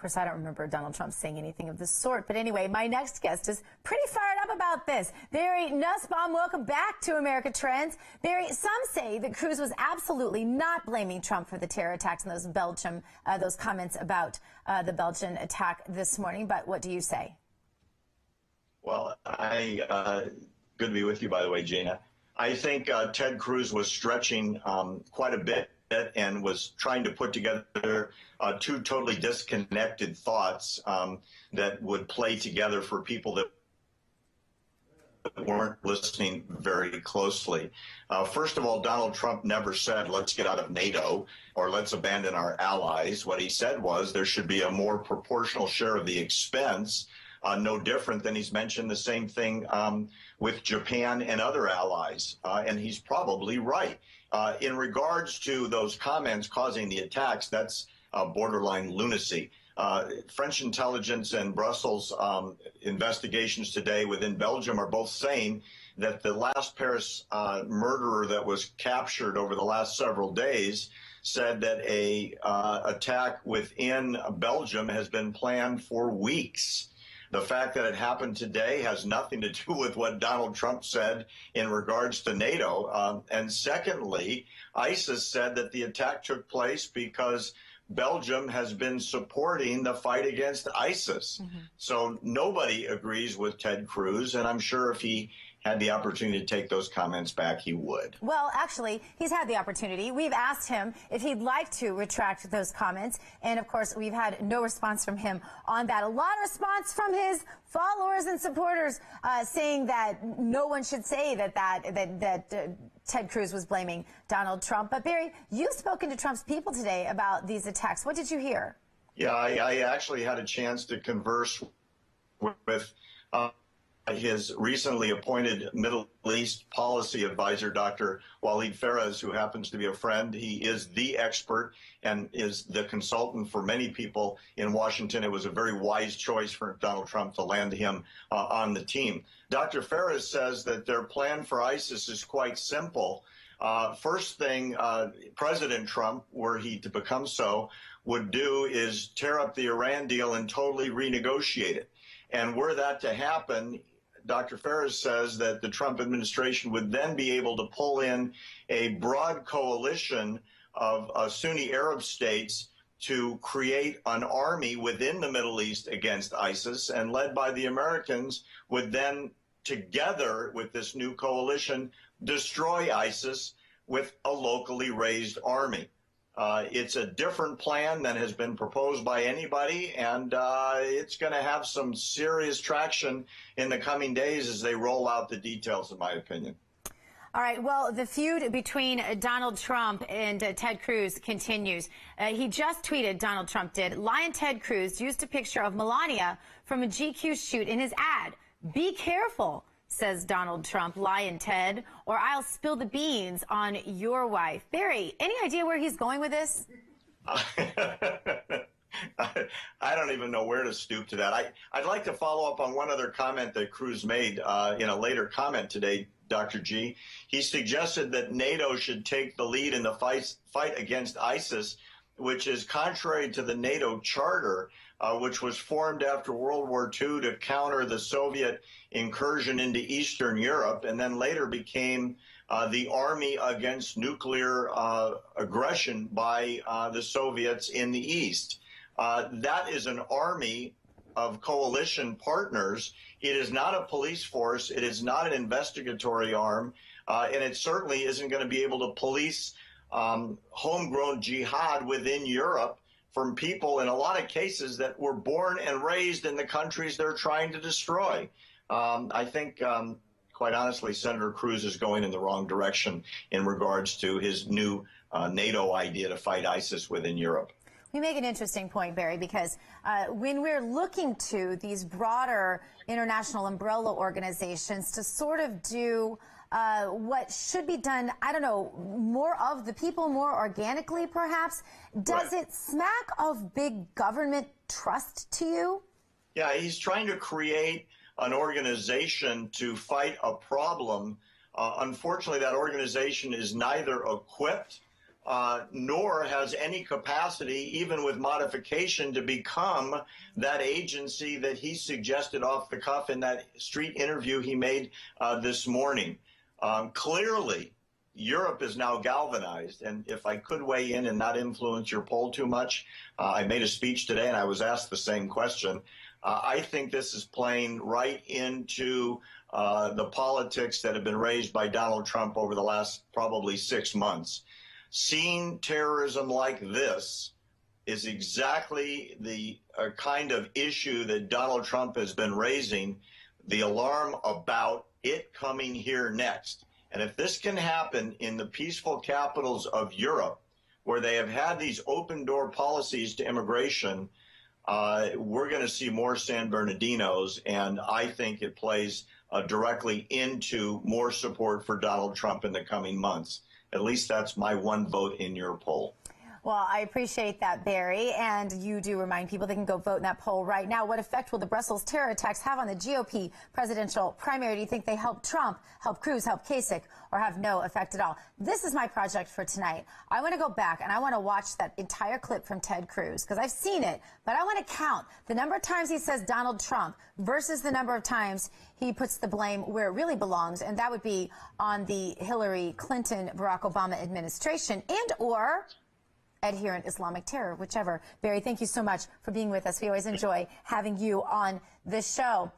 course, I don't remember Donald Trump saying anything of the sort. But anyway, my next guest is pretty fired up about this. Barry Nussbaum, welcome back to America Trends. Barry, some say that Cruz was absolutely not blaming Trump for the terror attacks and those comments about the Belgian attack this morning. But what do you say? Well, good to be with you, by the way, Gina. I think Ted Cruz was stretching quite a bit and was trying to put together two totally disconnected thoughts that would play together for people that weren't listening very closely. First of all, Donald Trump never said, let's get out of NATO or let's abandon our allies. What he said was there should be a more proportional share of the expense. No different than he's mentioned the same thing with Japan and other allies, and he's probably right. In regards to those comments causing the attacks, that's borderline lunacy. French intelligence and Brussels investigations today within Belgium are both saying that the last Paris murderer that was captured over the last several days said that a attack within Belgium has been planned for weeks. The fact that it happened today has nothing to do with what Donald Trump said in regards to NATO. And secondly, ISIS said that the attack took place because Belgium has been supporting the fight against ISIS. So nobody agrees with Ted Cruz, and I'm sure if he had the opportunity to take those comments back, he would. Well, actually, he's had the opportunity. We've asked him if he'd like to retract those comments, and of course, we've had no response from him on that. A lot of response from his followers and supporters saying that no one should say that Ted Cruz was blaming Donald Trump. But Barry, you've spoken to Trump's people today about these attacks. What did you hear? Yeah, I actually had a chance to converse with his recently appointed Middle East policy advisor, Dr. Walid Ferez, who happens to be a friend. He is the expert and is the consultant for many people in Washington. It was a very wise choice for Donald Trump to land him on the team. Dr. Ferez says that their plan for ISIS is quite simple. First thing President Trump, were he to become so, would do is tear up the Iran deal and totally renegotiate it. And were that to happen, Dr. Ferez says that the Trump administration would then be able to pull in a broad coalition of Sunni Arab states to create an army within the Middle East against ISIS, and led by the Americans would then, together with this new coalition, destroy ISIS with a locally raised army. It's a different plan than has been proposed by anybody, and it's going to have some serious traction in the coming days as they roll out the details, in my opinion. All right. Well, the feud between Donald Trump and Ted Cruz continues. He just tweeted, Donald Trump did, Lion Ted Cruz used a picture of Melania from a GQ shoot in his ad. Be careful, says Donald Trump, Lion Ted, or I'll spill the beans on your wife. Barry, any idea where he's going with this? I don't even know where to stoop to that. I'd like to follow up on one other comment that Cruz made in a later comment today, Dr. G. He suggested that NATO should take the lead in the fight against ISIS, which is contrary to the NATO charter, which was formed after World War II to counter the Soviet incursion into Eastern Europe, and then later became the Army Against Nuclear Aggression by the Soviets in the East. That is an army of coalition partners. It is not a police force. It is not an investigatory arm, and it certainly isn't going to be able to police homegrown jihad within Europe from people, in a lot of cases, that were born and raised in the countries they're trying to destroy. I think, quite honestly, Senator Cruz is going in the wrong direction in regards to his new NATO idea to fight ISIS within Europe. You make an interesting point, Barry, because when we're looking to these broader international umbrella organizations to sort of do what should be done, I don't know, more of the people, more organically, perhaps, does it smack of big government trust to you? Yeah, he's trying to create an organization to fight a problem. Unfortunately, that organization is neither equipped nor has any capacity, even with modification, to become that agency that he suggested off the cuff in that street interview he made this morning. Clearly, Europe is now galvanized, and if I could weigh in and not influence your poll too much, I made a speech today and I was asked the same question. I think this is playing right into the politics that have been raised by Donald Trump over the last probably 6 months. Seeing terrorism like this is exactly the kind of issue that Donald Trump has been raising, the alarm about it coming here next. And if this can happen in the peaceful capitals of Europe, where they have had these open door policies to immigration, we're going to see more San Bernardinos, and I think it plays directly into more support for Donald Trump in the coming months. At least that's my one vote in your poll. Well, I appreciate that, Barry. And you do remind people they can go vote in that poll right now. What effect will the Brussels terror attacks have on the GOP presidential primary? Do you think they help Trump, help Cruz, help Kasich, or have no effect at all? This is my project for tonight. I want to go back and I want to watch that entire clip from Ted Cruz, because I've seen it, but I want to count the number of times he says Donald Trump versus the number of times he puts the blame where it really belongs, and that would be on the Hillary Clinton, Barack Obama administration and or adherent Islamic terror, whichever. Barry, thank you so much for being with us. We always enjoy having you on this show.